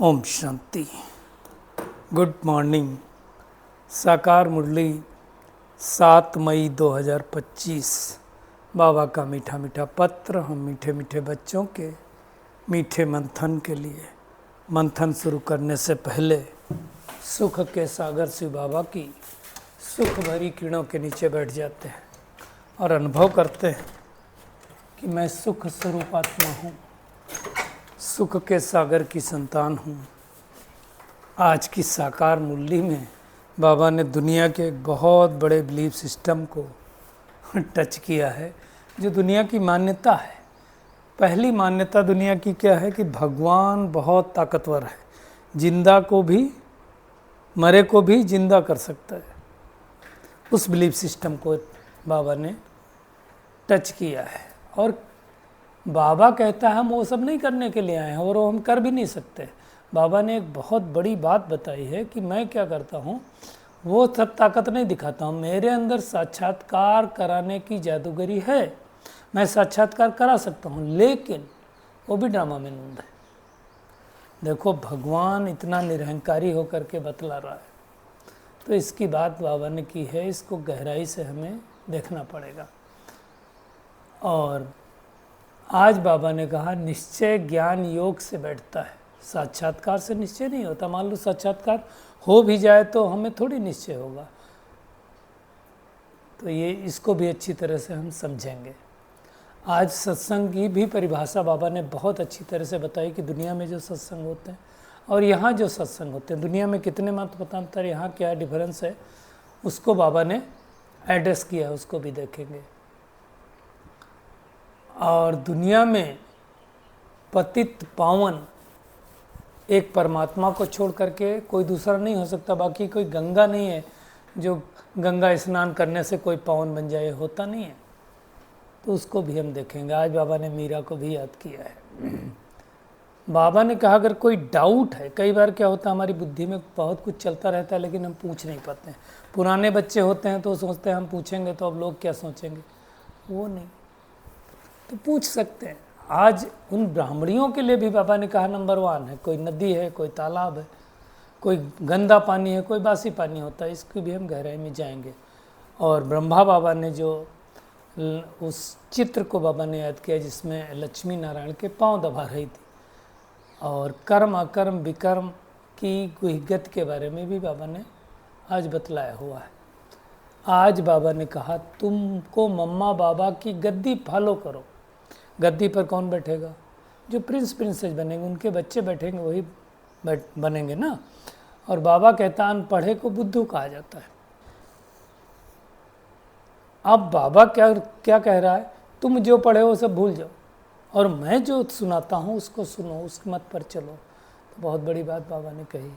Om Shanti. Good morning. साकार मुरली 7 मई 2025। बाबा का मीठा मीठा पत्र हम मीठे मीठे बच्चों के मीठे मंथन के लिए। मंथन शुरू करने से पहले सुख के सागर शिव बाबा की सुख भरी किरणों के नीचे बैठ जाते हैं और अनुभव करते हैं कि मैं सुख स्वरूप आत्मा हूँ, सुख के सागर की संतान हूँ। आज की साकार मुरली में बाबा ने दुनिया के एक बहुत बड़े बिलीफ सिस्टम को टच किया है, जो दुनिया की मान्यता है। पहली मान्यता दुनिया की क्या है कि भगवान बहुत ताकतवर है, जिंदा को भी मरे को भी जिंदा कर सकता है। उस बिलीफ सिस्टम को बाबा ने टच किया है और बाबा कहता है हम वो सब नहीं करने के लिए आए हैं और वो हम कर भी नहीं सकते। बाबा ने एक बहुत बड़ी बात बताई है कि मैं क्या करता हूँ, वो सब ताकत नहीं दिखाता हूँ। मेरे अंदर साक्षात्कार कराने की जादूगरी है, मैं साक्षात्कार करा सकता हूँ, लेकिन वो भी ड्रामा में नूंद है। देखो भगवान इतना निरहंकारी होकर के बतला रहा है, तो इसकी बात बाबा ने की है, इसको गहराई से हमें देखना पड़ेगा। और आज बाबा ने कहा निश्चय ज्ञान योग से बैठता है, साक्षात्कार से निश्चय नहीं होता। मान लो साक्षात्कार हो भी जाए तो हमें थोड़ी निश्चय होगा। तो ये इसको भी अच्छी तरह से हम समझेंगे। आज सत्संग की भी परिभाषा बाबा ने बहुत अच्छी तरह से बताई कि दुनिया में जो सत्संग होते हैं और यहाँ जो सत्संग होते हैं, दुनिया में कितने मतांतर, यहाँ क्या डिफरेंस है, उसको बाबा ने एड्रेस किया है, उसको भी देखेंगे। और दुनिया में पतित पावन एक परमात्मा को छोड़ करके कोई दूसरा नहीं हो सकता। बाकी कोई गंगा नहीं है जो गंगा स्नान करने से कोई पावन बन जाए, होता नहीं है। तो उसको भी हम देखेंगे। आज बाबा ने मीरा को भी याद किया है। बाबा ने कहा अगर कोई डाउट है, कई बार क्या होता है हमारी बुद्धि में बहुत कुछ चलता रहता है लेकिन हम पूछ नहीं पाते हैं। पुराने बच्चे होते हैं तो सोचते हैं हम पूछेंगे तो अब लोग क्या सोचेंगे, वो नहीं, तो पूछ सकते हैं। आज उन ब्राह्मणियों के लिए भी बाबा ने कहा नंबर 1 है। कोई नदी है, कोई तालाब है, कोई गंदा पानी है, कोई बासी पानी होता है, इसकी भी हम गहराई में जाएंगे। और ब्रह्मा बाबा ने जो उस चित्र को बाबा ने याद किया जिसमें लक्ष्मी नारायण के पांव दबा रही थी, और कर्म अकर्म विकर्म की गुहिगत के बारे में भी बाबा ने आज बतलाया हुआ है। आज बाबा ने कहा तुमको मम्मा बाबा की गद्दी फॉलो करो। गद्दी पर कौन बैठेगा? जो प्रिंस प्रिंसेस बनेंगे, उनके बच्चे बैठेंगे, वही बनेंगे ना। और बाबा कहता अनपढ़े को बुद्धू कहा जाता है। अब बाबा क्या कह रहा है, तुम जो पढ़े हो सब भूल जाओ और मैं जो सुनाता हूँ उसको सुनो, उस मत पर चलो। तो बहुत बड़ी बात बाबा ने कही।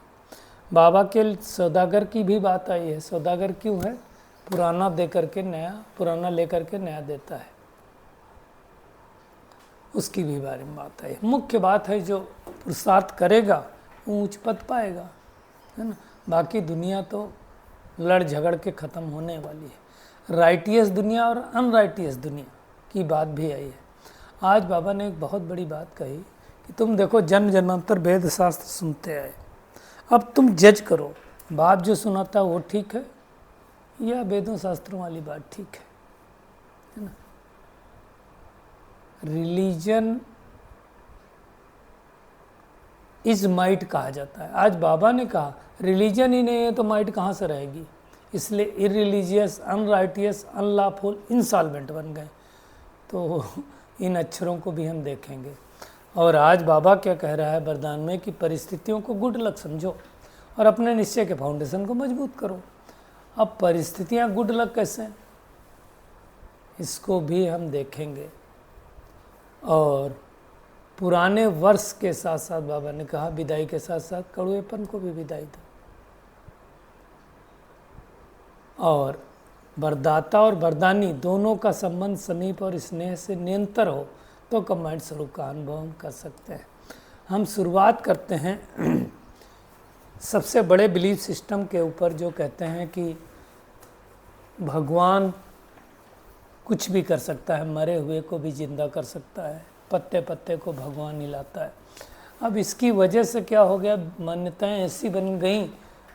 बाबा के सौदागर की भी बात आई है। सौदागर क्यों है? पुराना दे करके नया, पुराना लेकर के नया देता है, उसकी भी बारे में बात है। मुख्य बात है जो पुरुषार्थ करेगा ऊंच पद पाएगा, है ना। बाकी दुनिया तो लड़ झगड़ के ख़त्म होने वाली है। राइटियस दुनिया और अनराइटियस दुनिया की बात भी आई है। आज बाबा ने एक बहुत बड़ी बात कही कि तुम देखो जन्म जन्मांतर वेद शास्त्र सुनते आए, अब तुम जज करो बाप जो सुनाता है वो ठीक है या वेदों शास्त्रों वाली बात ठीक है ना। रिलीजन इज माइट कहा जाता है। आज बाबा ने कहा रिलीजन ही नहीं है तो माइट कहाँ से रहेगी। इसलिए इररिलीजियस, अनराइटियस, अनलॉफुल, इंसॉल्वेंट बन गए। तो इन अक्षरों को भी हम देखेंगे। और आज बाबा क्या कह रहा है वरदान में कि परिस्थितियों को गुड लक समझो और अपने निश्चय के फाउंडेशन को मजबूत करो। अब परिस्थितियाँ गुड लक कैसे, इसको भी हम देखेंगे। और पुराने वर्ष के साथ साथ बाबा ने कहा विदाई के साथ साथ कड़ुएपन को भी विदाई दो। और वरदाता और वरदानी दोनों का संबंध समीप और स्नेह से निरंतर हो तो कंबाइंड स्वरूप का अनुभव हम कर सकते हैं। हम शुरुआत करते हैं सबसे बड़े बिलीफ सिस्टम के ऊपर, जो कहते हैं कि भगवान कुछ भी कर सकता है, मरे हुए को भी जिंदा कर सकता है, पत्ते पत्ते को भगवान हिलाता है। अब इसकी वजह से क्या हो गया, मान्यताएं ऐसी बन गई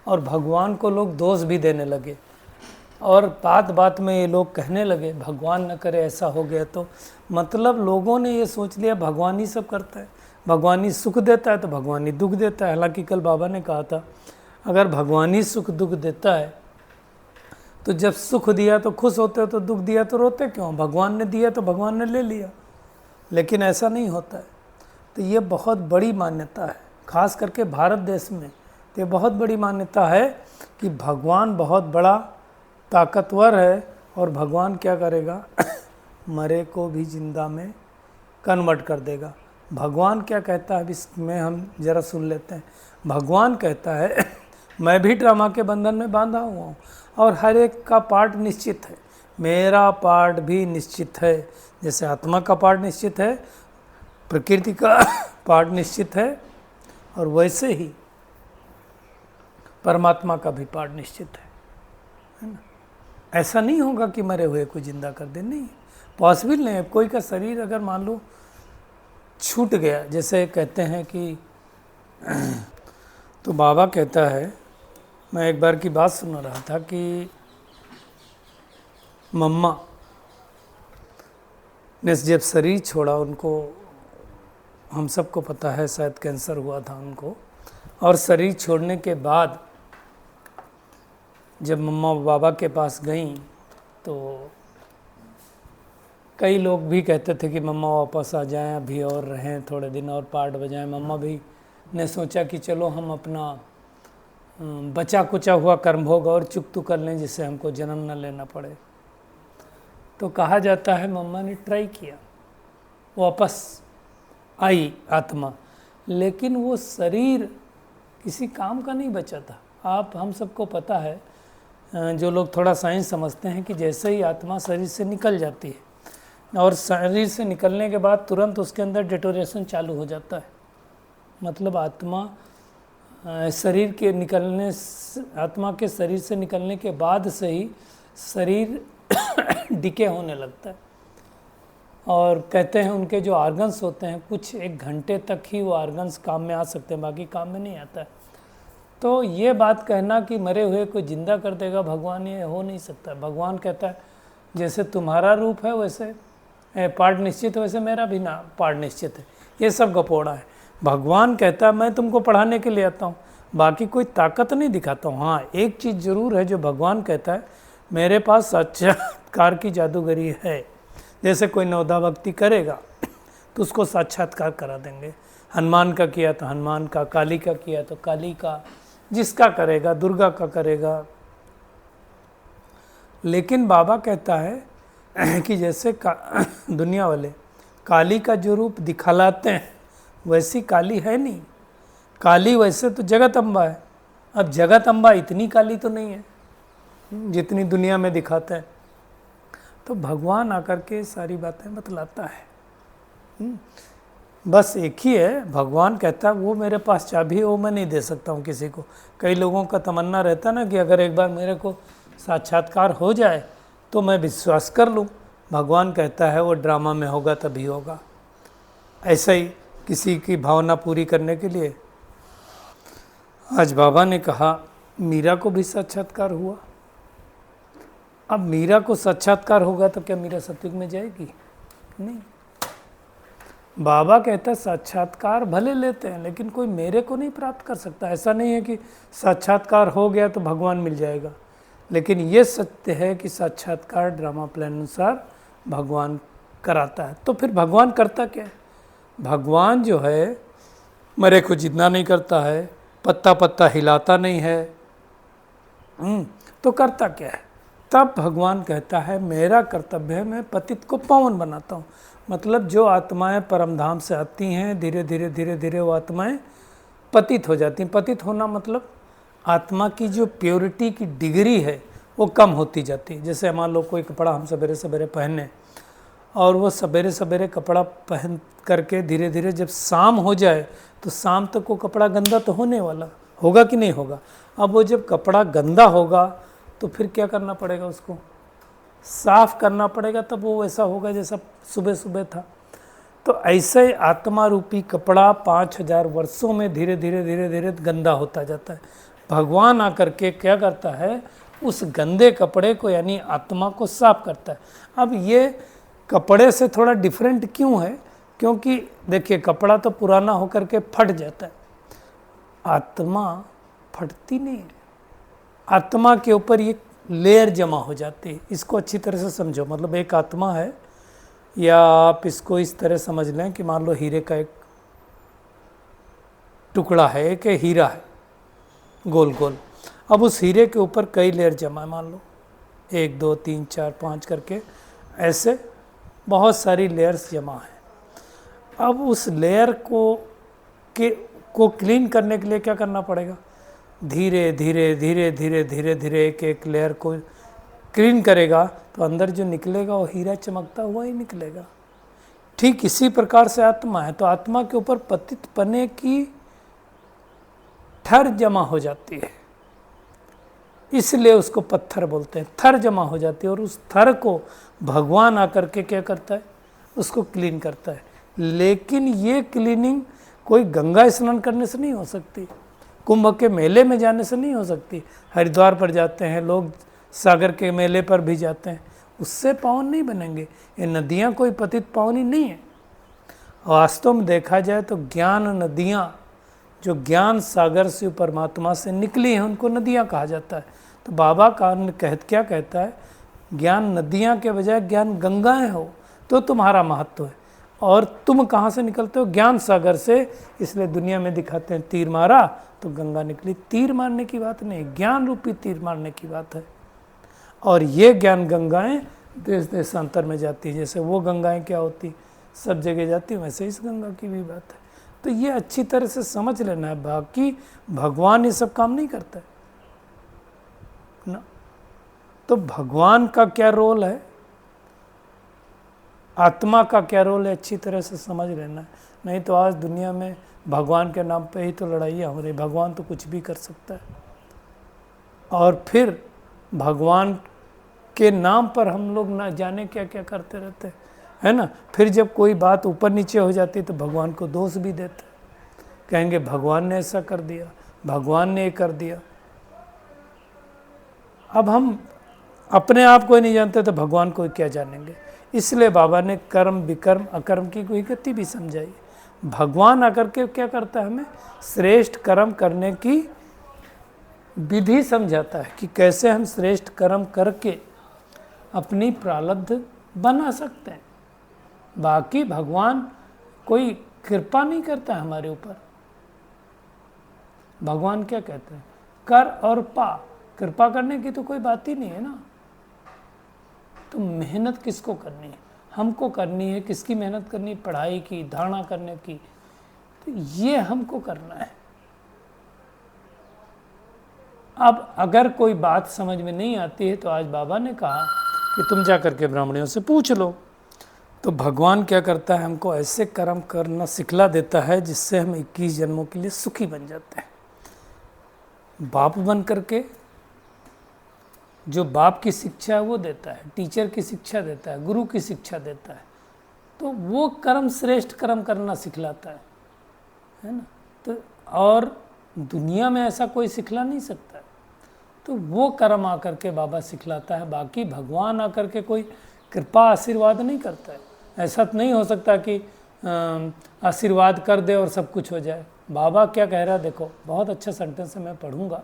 और भगवान को लोग दोष भी देने लगे, और बात बात में ये लोग कहने लगे भगवान न करे ऐसा हो गया तो। मतलब लोगों ने ये सोच लिया भगवान ही सब करता है, भगवान ही सुख देता है तो भगवान ही दुख देता है। हालांकि कल बाबा ने कहा था अगर भगवान ही सुख दुख देता है तो जब सुख दिया तो खुश होते हो, तो दुख दिया तो रोते क्यों? भगवान ने दिया तो भगवान ने ले लिया। लेकिन ऐसा नहीं होता है। तो ये बहुत बड़ी मान्यता है, खास करके भारत देश में। तो ये बहुत बड़ी मान्यता है कि भगवान बहुत बड़ा ताकतवर है और भगवान क्या करेगा मरे को भी जिंदा में कन्वर्ट कर देगा। भगवान क्या कहता है, इसमें हम जरा सुन लेते हैं। भगवान कहता है मैं भी ड्रामा के बंधन में बांधा हुआ हूँ और हर एक का पार्ट निश्चित है, मेरा पार्ट भी निश्चित है। जैसे आत्मा का पार्ट निश्चित है, प्रकृति का पार्ट निश्चित है, और वैसे ही परमात्मा का भी पार्ट निश्चित है ना। ऐसा नहीं होगा कि मरे हुए को जिंदा कर दे, नहीं, पॉसिबल नहीं है। कोई का शरीर अगर मान लो छूट गया, जैसे कहते हैं कि तो बाबा कहता है, मैं एक बार की बात सुन रहा था कि मम्मा ने जब शरीर छोड़ा, उनको हम सबको पता है शायद कैंसर हुआ था उनको, और शरीर छोड़ने के बाद जब मम्मा बाबा के पास गईं तो कई लोग भी कहते थे कि मम्मा वापस आ जाएं, अभी और रहें थोड़े दिन और पार्ट बजाएं। मम्मा भी ने सोचा कि चलो हम अपना बचा कुचा हुआ कर्मभोग और चुकतू कर लें जिससे हमको जन्म न लेना पड़े। तो कहा जाता है मम्मा ने ट्राई किया, वापस आई आत्मा, लेकिन वो शरीर किसी काम का नहीं बचा था। आप हम सबको पता है, जो लोग थोड़ा साइंस समझते हैं, कि जैसे ही आत्मा शरीर से निकल जाती है और शरीर से निकलने के बाद तुरंत उसके अंदर डिटोरेशन चालू हो जाता है। मतलब आत्मा शरीर के निकलने आत्मा के शरीर से निकलने के बाद से ही शरीर डिके होने लगता है, और कहते हैं उनके जो आर्गन्स होते हैं कुछ 1 घंटे तक ही वो आर्गन्स काम में आ सकते हैं, बाकी काम में नहीं आता है। तो ये बात कहना कि मरे हुए को जिंदा कर देगा भगवान, ये हो नहीं सकता। भगवान कहता है जैसे तुम्हारा रूप है वैसे पार्ट निश्चित है, वैसे मेरा भी ना पार्ट निश्चित है। ये सब गपोड़ा है। भगवान कहता है मैं तुमको पढ़ाने के लिए आता हूँ, बाकी कोई ताकत नहीं दिखाता हूँ। हाँ, एक चीज़ ज़रूर है जो भगवान कहता है, मेरे पास साक्षात्कार की जादूगरी है। जैसे कोई नवदा भक्ति करेगा तो उसको साक्षात्कार करा देंगे। हनुमान का किया तो हनुमान का, काली का किया तो काली का, जिसका करेगा, दुर्गा का करेगा। लेकिन बाबा कहता है कि जैसे दुनिया वाले काली का जो रूप दिखलाते हैं वैसी काली है नहीं। काली वैसे तो जगत अम्बा है, अब जगत अम्बा इतनी काली तो नहीं है जितनी दुनिया में दिखाते हैं। तो भगवान आकर के सारी बातें बतलाता है। बस एक ही है, भगवान कहता है वो मेरे पास चाबी है, वो मैं नहीं दे सकता हूँ किसी को। कई लोगों का तमन्ना रहता ना कि अगर एक बार मेरे को साक्षात्कार हो जाए तो मैं विश्वास कर लूँ। भगवान कहता है वो ड्रामा में होगा तभी होगा। ऐसा ही किसी की भावना पूरी करने के लिए आज बाबा ने कहा मीरा को भी साक्षात्कार हुआ। अब मीरा को साक्षात्कार होगा तो क्या मीरा सतयुग में जाएगी? नहीं। बाबा कहता है साक्षात्कार भले लेते हैं लेकिन कोई मेरे को नहीं प्राप्त कर सकता। ऐसा नहीं है कि साक्षात्कार हो गया तो भगवान मिल जाएगा, लेकिन ये सत्य है कि साक्षात्कार ड्रामा प्लान अनुसार भगवान कराता है। तो फिर भगवान करता क्या है? भगवान जो है मरे को जिंदा नहीं करता है, पत्ता पत्ता हिलाता नहीं है, तो करता क्या है? तब भगवान कहता है मेरा कर्तव्य है मैं पतित को पावन बनाता हूँ। मतलब जो आत्माएं परमधाम से आती हैं धीरे धीरे धीरे धीरे वो आत्माएं पतित हो जाती हैं। पतित होना मतलब आत्मा की जो प्योरिटी की डिग्री है वो कम होती जाती है। जैसे मान लो कोई कपड़ा हम सवेरे सवेरे पहने और वो सवेरे सवेरे कपड़ा पहन करके धीरे धीरे जब शाम हो जाए तो शाम तक वो कपड़ा गंदा तो होने वाला होगा कि नहीं होगा। अब वो जब कपड़ा गंदा होगा तो फिर क्या करना पड़ेगा? उसको साफ करना पड़ेगा, तब वो वैसा होगा जैसा सुबह सुबह था। तो ऐसे ही आत्मा रूपी कपड़ा 5000 वर्षों में धीरे धीरे धीरे धीरे गंदा होता जाता है। भगवान आकर के क्या करता है, उस गंदे कपड़े को यानी आत्मा को साफ करता है। अब ये कपड़े से थोड़ा डिफरेंट क्यों है, क्योंकि देखिए कपड़ा तो पुराना होकर के फट जाता है, आत्मा फटती नहीं है। आत्मा के ऊपर ये लेयर जमा हो जाती है। इसको अच्छी तरह से समझो, मतलब एक आत्मा है, या आप इसको इस तरह समझ लें कि मान लो हीरे का एक टुकड़ा है, एक हीरा है गोल गोल। अब उस हीरे के ऊपर कई लेयर जमा है, मान लो 1 2 3 4 5 करके ऐसे बहुत सारी लेयर्स जमा है। अब उस लेयर को क्लीन करने के लिए क्या करना पड़ेगा, धीरे धीरे धीरे धीरे धीरे धीरे एक एक लेयर को क्लीन करेगा तो अंदर जो निकलेगा वो हीरा चमकता हुआ ही निकलेगा। ठीक इसी प्रकार से आत्मा है, तो आत्मा के ऊपर पतित पने की ठर जमा हो जाती है, इसलिए उसको पत्थर बोलते हैं। थर जमा हो जाती है और उस थर को भगवान आकर के क्या करता है, उसको क्लीन करता है। लेकिन ये क्लीनिंग कोई गंगा स्नान करने से नहीं हो सकती, कुंभ के मेले में जाने से नहीं हो सकती। हरिद्वार पर जाते हैं लोग, सागर के मेले पर भी जाते हैं, उससे पावन नहीं बनेंगे। ये नदियाँ कोई पतित पावनी नहीं है। वास्तव में देखा जाए तो ज्ञान नदियाँ, जो ज्ञान सागर से परमात्मा से निकली हैं, उनको नदियाँ कहा जाता है। तो बाबा का क्या कहता है, ज्ञान नदियाँ के बजाय ज्ञान गंगाएं हो तो तुम्हारा महत्व है। और तुम कहाँ से निकलते हो, ज्ञान सागर से। इसलिए दुनिया में दिखाते हैं तीर मारा तो गंगा निकली। तीर मारने की बात नहीं, ज्ञान रूपी तीर मारने की बात है। और ये ज्ञान गंगाएं देश देशांतर में जाती है। जैसे वो गंगाएं क्या होती, सब जगह जाती, वैसे इस गंगा की भी बात है। तो ये अच्छी तरह से समझ लेना है। बाकी भगवान ये सब काम नहीं करता है ना। तो भगवान का क्या रोल है, आत्मा का क्या रोल है, अच्छी तरह से समझ लेना है। नहीं तो आज दुनिया में भगवान के नाम पे ही तो लड़ाइयाँ हो रही। भगवान तो कुछ भी कर सकता है, और फिर भगवान के नाम पर हम लोग ना जाने क्या क्या करते रहते हैं, है ना। फिर जब कोई बात ऊपर नीचे हो जाती तो भगवान को दोष भी देते, कहेंगे भगवान ने ऐसा कर दिया, भगवान ने ये कर दिया। अब हम अपने आप को नहीं जानते तो भगवान को क्या जानेंगे। इसलिए बाबा ने कर्म विकर्म अकर्म की कोई गति भी समझाई। भगवान आकर के क्या करता है, हमें श्रेष्ठ कर्म करने की विधि समझाता है कि कैसे हम श्रेष्ठ कर्म करके अपनी प्रारब्ध बना सकते हैं। बाकी भगवान कोई कृपा नहीं करता है हमारे ऊपर। भगवान क्या कहते हैं, कर और पा। कृपा करने की तो कोई बात ही नहीं है ना। तो मेहनत किसको करनी है, हमको करनी है। किसकी मेहनत करनी है, पढ़ाई की, धारणा करने की। तो ये हमको करना है। अब अगर कोई बात समझ में नहीं आती है तो आज बाबा ने कहा कि तुम जा करके ब्राह्मणियों से पूछ लो। तो भगवान क्या करता है, हमको ऐसे कर्म करना सिखला देता है जिससे हम 21 जन्मों के लिए सुखी बन जाते हैं। बाप बन करके जो बाप की शिक्षा है वो देता है, टीचर की शिक्षा देता है, गुरु की शिक्षा देता है। तो वो कर्म श्रेष्ठ कर्म करना सिखलाता है ना। तो और दुनिया में ऐसा कोई सिखला नहीं सकता है। तो वो कर्म आकर के बाबा सिखलाता है। बाकी भगवान आकर के कोई कृपा आशीर्वाद नहीं करता है। ऐसा तो नहीं हो सकता कि आशीर्वाद कर दे और सब कुछ हो जाए। बाबा क्या कह रहा है, देखो बहुत अच्छा सेंटेंस है, मैं पढ़ूंगा।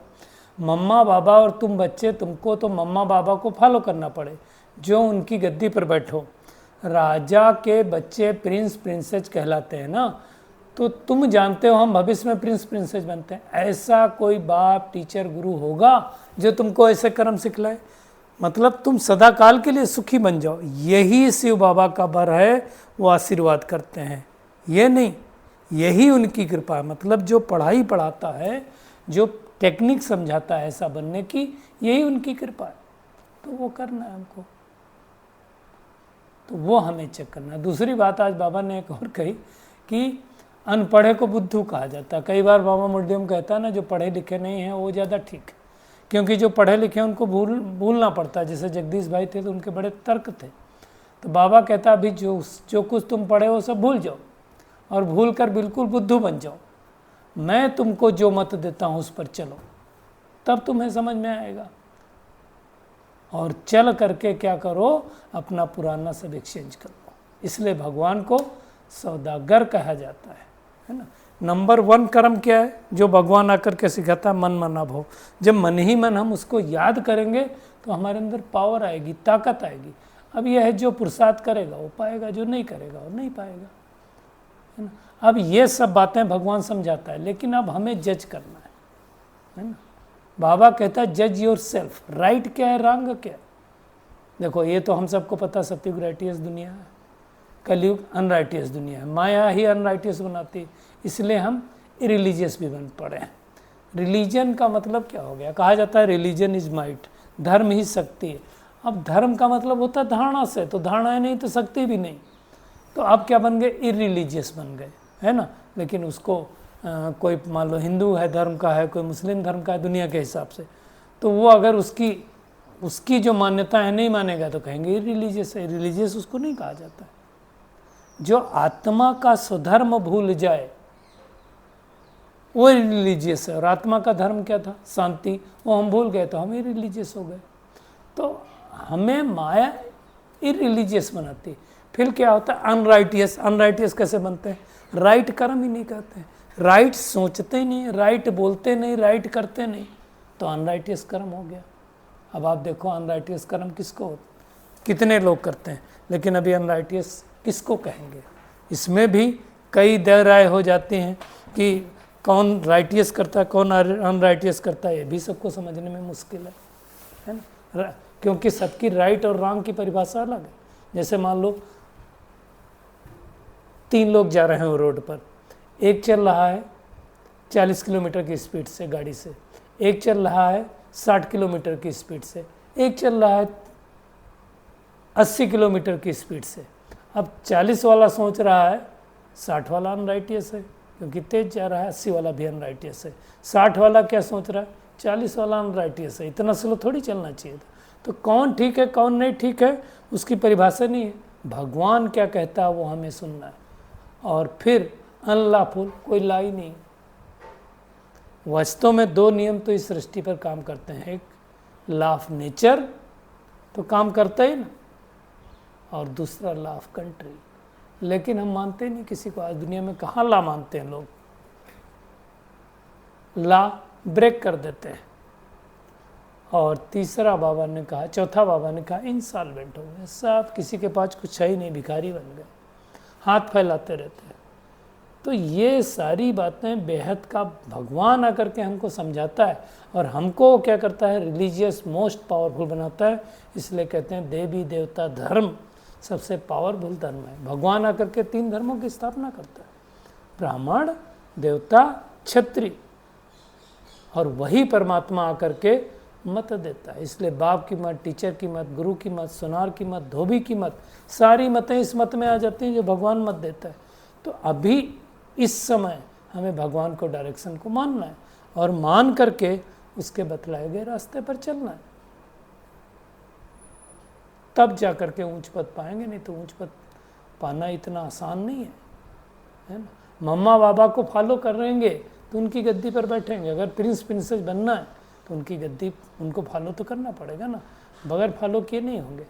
मम्मा बाबा और तुम बच्चे, तुमको तो मम्मा बाबा को फॉलो करना पड़े जो उनकी गद्दी पर बैठो। राजा के बच्चे प्रिंस प्रिंसेस कहलाते हैं ना। तो तुम जानते हो हम भविष्य में प्रिंस प्रिंसेस बनते हैं। ऐसा कोई बाप टीचर गुरु होगा जो तुमको ऐसे कर्म सिखलाए। मतलब तुम सदा काल के लिए सुखी बन जाओ, यही शिव बाबा का बर है। वो आशीर्वाद करते हैं, ये नहीं, यही उनकी कृपा है। मतलब जो पढ़ाई पढ़ाता है, जो टेक्निक समझाता है ऐसा बनने की, यही उनकी कृपा है। तो वो करना है हमको, तो वो हमें चेक करना है। दूसरी बात आज बाबा ने एक और कही कि अनपढ़े को बुद्धू कहा जाता है। कई बार बाबा मुर्डियम कहता है ना, जो पढ़े लिखे नहीं हैं वो ज़्यादा ठीक है, क्योंकि जो पढ़े लिखे हैं उनको भूलना पड़ता है। जैसे जगदीश भाई थे तो उनके बड़े तर्क थे, तो बाबा कहता अभी जो कुछ तुम पढ़े हो सब भूल जाओ और भूल कर बिल्कुल बुद्धू बन जाओ। मैं तुमको जो मत देता हूँ उस पर चलो, तब तुम्हें समझ में आएगा। और चल करके क्या करो, अपना पुराना सब एक्सचेंज कर लो। इसलिए भगवान को सौदागर कहा जाता है ना। नंबर 1 कर्म क्या है जो भगवान आकर के सिखाता है? मन मना भाव। जब मन ही मन हम उसको याद करेंगे तो हमारे अंदर पावर आएगी, ताकत आएगी। अब यह है जो पुरुषार्थ करेगा वो पाएगा, जो नहीं करेगा वो नहीं पाएगा, है ना। अब ये सब बातें भगवान समझाता है, लेकिन अब हमें जज करना है ना। बाबा कहता है जज योर सेल्फ, राइट क्या है रॉन्ग क्या है। देखो ये तो हम सबको पता, सत्युग राइटियस दुनिया है, कलयुग अनराइटियस दुनिया है। माया ही अनराइटियस बनाती है, इसलिए हम इरिलीजियस भी बन पड़े हैं। रिलीजन का मतलब क्या हो गया? कहा जाता है रिलीजन इज माइट, धर्म ही शक्ति है। अब धर्म का मतलब होता है धारणा से, तो धारणा है नहीं तो शक्ति भी नहीं। तो अब क्या बन गए? इरिलीजियस बन गए, है ना। लेकिन उसको कोई मान लो हिंदू है धर्म का है, कोई मुस्लिम धर्म का है दुनिया के हिसाब से, तो वो अगर उसकी जो मान्यता है नहीं मानेगा तो कहेंगे इरिलीजियस है। रिलीजियस उसको नहीं कहा जाता है। जो आत्मा का स्वधर्म भूल जाए वो रिलीजियस है। और आत्मा का धर्म क्या था? शांति। वो हम भूल गए तो हम इरिलीजियस हो गए। तो हमें माया इरिलीजियस बनाती। फिर क्या होता है? अनराइटियस। अनराइटियस कैसे बनते हैं? राइट कर्म ही नहीं करते हैं, राइट सोचते नहीं, राइट बोलते नहीं, राइट करते नहीं, तो अनराइटियस कर्म हो गया। अब आप देखो अनराइटियस कर्म किसको, कितने लोग करते हैं, लेकिन अभी अनराइटियस किसको कहेंगे? इसमें भी कई राय हो जाती हैं कि कौन राइटियस करता है कौन अनराइटियस करता है। ये भी सबको समझने में मुश्किल है ना, क्योंकि सबकी राइट और रॉन्ग की परिभाषा अलग है। जैसे मान लो 3 लोग जा रहे हैं रोड पर, एक चल रहा है 40 किलोमीटर की स्पीड से गाड़ी से, एक चल रहा है 60 किलोमीटर की स्पीड से, एक चल रहा है 80 किलोमीटर की स्पीड से। अब 40 वाला सोच रहा है 60 वाला अनराइटियस है क्योंकि तेज जा रहा है, 80 वाला भी अनराइटियस है। 60 वाला क्या सोच रहा है? 40 वाला अनराइटियस है, इतना स्लो थोड़ी चलना चाहिए था। तो कौन ठीक है कौन नहीं ठीक है उसकी परिभाषा नहीं है। भगवान क्या कहता है वो हमें सुनना है। और फिर अनलॉफुल कोई ला ही नहीं। वास्तव में 2 नियम तो इस सृष्टि पर काम करते हैं, एक लॉ ऑफ नेचर तो काम करता ही ना, और दूसरा लॉ ऑफ कंट्री। लेकिन हम मानते नहीं किसी को। आज दुनिया में कहाँ लॉ मानते हैं लोग, लॉ ब्रेक कर देते हैं। और तीसरा बाबा ने कहा, चौथा बाबा ने कहा इंसॉल्वेंट हो गए सब, किसी के पास कुछ है ही नहीं, भिखारी बन गए, हाथ फैलाते रहते हैं। तो ये सारी बातें बेहद का भगवान आकर के हमको समझाता है और हमको क्या करता है? रिलीजियस मोस्ट पावरफुल बनाता है। इसलिए कहते हैं देवी देवता धर्म सबसे पावरफुल धर्म है। भगवान आकर के 3 धर्मों की स्थापना करता है, ब्राह्मण, देवता, क्षत्रिय, और वही परमात्मा आकर के मत देता है। इसलिए बाप की मत, टीचर की मत, गुरु की मत, सुनार की मत, धोबी की मत, सारी मतें इस मत में आ जाती हैं जो भगवान मत देता है। तो अभी इस समय हमें भगवान को डायरेक्शन को मानना है और मान करके उसके बतलाए गए रास्ते पर चलना है, तब जा करके ऊंच पद पाएंगे। नहीं तो ऊंच पद पाना इतना आसान नहीं है ना। मम्मा बाबा को फॉलो कर रहेंगे तो उनकी गद्दी पर बैठेंगे। अगर प्रिंस प्रिंसेस बनना है तो उनकी गद्दी उनको फॉलो तो करना पड़ेगा ना, बगैर फॉलो किए नहीं होंगे।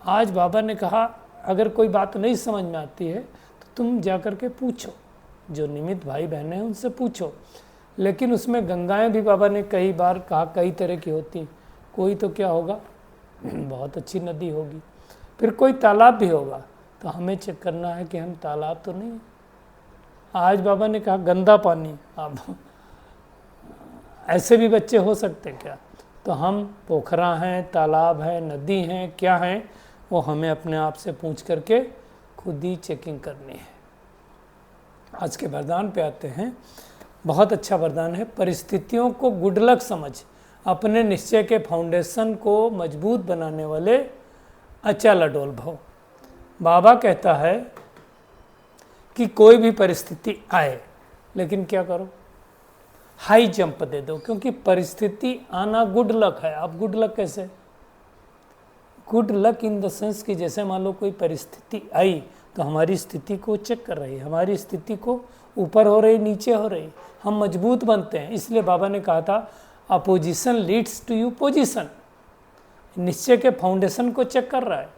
आज बाबा ने कहा अगर कोई बात नहीं समझ में आती है तो तुम जा कर के पूछो, जो निमित्त भाई बहनें हैं उनसे पूछो। लेकिन उसमें गंगाएं भी बाबा ने कई बार कहा कई तरह की होती। कोई तो क्या होगा, बहुत अच्छी नदी होगी, फिर कोई तालाब भी होगा। तो हमें चेक करना है कि हम तालाब तो नहीं। आज बाबा ने कहा गंदा पानी, अब ऐसे भी बच्चे हो सकते क्या? तो हम पोखरा हैं, तालाब है, नदी हैं, क्या हैं, वो हमें अपने आप से पूछ करके खुद ही चेकिंग करनी है। आज के वरदान पे आते हैं। बहुत अच्छा वरदान है, परिस्थितियों को गुड लक समझ अपने निश्चय के फाउंडेशन को मजबूत बनाने वाले अचल अडोल भव। बाबा कहता है कि कोई भी परिस्थिति आए लेकिन क्या करो, हाई जंप दे दो, क्योंकि परिस्थिति आना गुड लक है। अब गुड लक कैसे? Good luck in the sense कि जैसे मान लो कोई परिस्थिति आई तो हमारी स्थिति को चेक कर रही है, हमारी स्थिति को ऊपर हो रही नीचे हो रही, हम मजबूत बनते हैं। इसलिए बाबा ने कहा था opposition leads to you position, निश्चय के फाउंडेशन को चेक कर रहा है।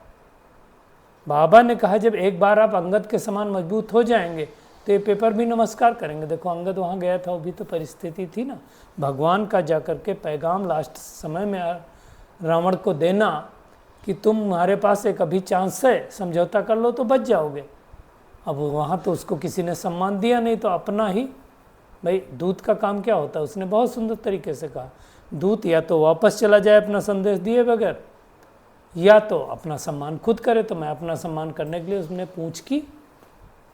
बाबा ने कहा जब एक बार आप अंगद के समान मजबूत हो जाएंगे तो ये पेपर भी नमस्कार करेंगे। देखो अंगद वहाँ गया था, वो भी तो परिस्थिति थी ना, भगवान का जाकर के पैगाम लास्ट समय में रावण को देना कि तुम्हारे पास एक अभी चांस है, समझौता कर लो तो बच जाओगे। अब वहाँ तो उसको किसी ने सम्मान दिया नहीं, तो अपना ही, भाई दूत का काम क्या होता है, उसने बहुत सुंदर तरीके से कहा, दूत या तो वापस चला जाए अपना संदेश दिए बगैर, या तो अपना सम्मान खुद करे। तो मैं अपना सम्मान करने के लिए उसने पूंछ की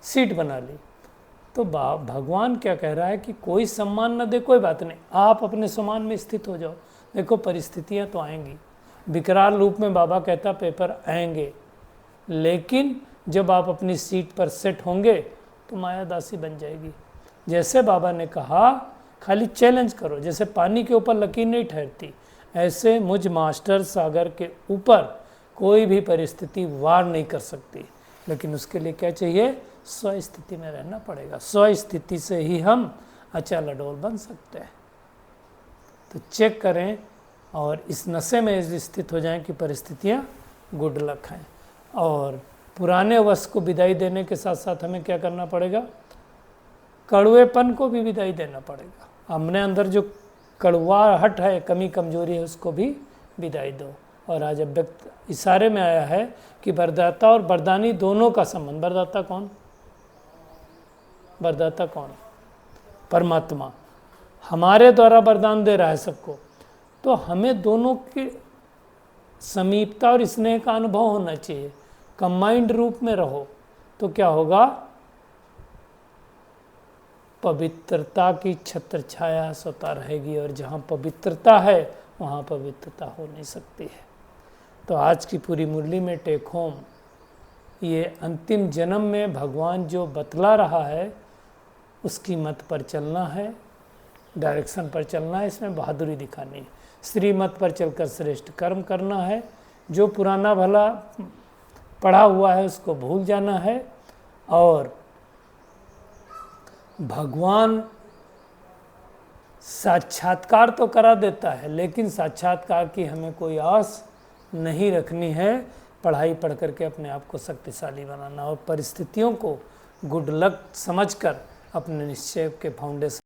सीट बना ली। तो भगवान क्या कह रहा है कि कोई सम्मान न दे कोई बात नहीं, आप अपने सम्मान में स्थित हो जाओ। देखो परिस्थितियां तो आएंगी, विकराल रूप में बाबा कहता पेपर आएंगे, लेकिन जब आप अपनी सीट पर सेट होंगे तो मायादासी बन जाएगी। जैसे बाबा ने कहा खाली चैलेंज करो, जैसे पानी के ऊपर लकीर नहीं ठहरती, ऐसे मुझ मास्टर सागर के ऊपर कोई भी परिस्थिति वार नहीं कर सकती। लेकिन उसके लिए क्या चाहिए, स्व स्थिति में रहना पड़ेगा। स्व स्थिति से ही हम अचल अडोल बन सकते हैं। तो चेक करें और इस नशे में स्थित हो जाएं कि परिस्थितियां गुड लक हैं। और पुराने वर्ष को विदाई देने के साथ साथ हमें क्या करना पड़ेगा, कड़वेपन को भी विदाई देना पड़ेगा। हमने अंदर जो कड़वाहट है, कमी कमजोरी है, उसको भी विदाई दो। और आज अव्यक्त इशारे में आया है कि वरदाता और वरदानी दोनों का संबंध, वरदाता कौन, वरदाता कौन, परमात्मा हमारे द्वारा वरदान दे रहा है सबको। तो हमें दोनों की समीपता और स्नेह का अनुभव होना चाहिए। कंबाइंड रूप में रहो तो क्या होगा, पवित्रता की छत्र छाया स्वतः रहेगी, और जहाँ पवित्रता है वहाँ पवित्रता हो नहीं सकती है। तो आज की पूरी मुरली में टेक होम, ये अंतिम जन्म में भगवान जो बतला रहा है उसकी मत पर चलना है, डायरेक्शन पर चलना है, इसमें बहादुरी दिखानी है। श्रीमत पर चलकर श्रेष्ठ कर्म करना है, जो पुराना भला पढ़ा हुआ है उसको भूल जाना है। और भगवान साक्षात्कार तो करा देता है, लेकिन साक्षात्कार की हमें कोई आस नहीं रखनी है। पढ़ाई पढ़ करके अपने आप को शक्तिशाली बनाना और परिस्थितियों को गुड लक समझकर अपने निश्चय के फाउंडेशन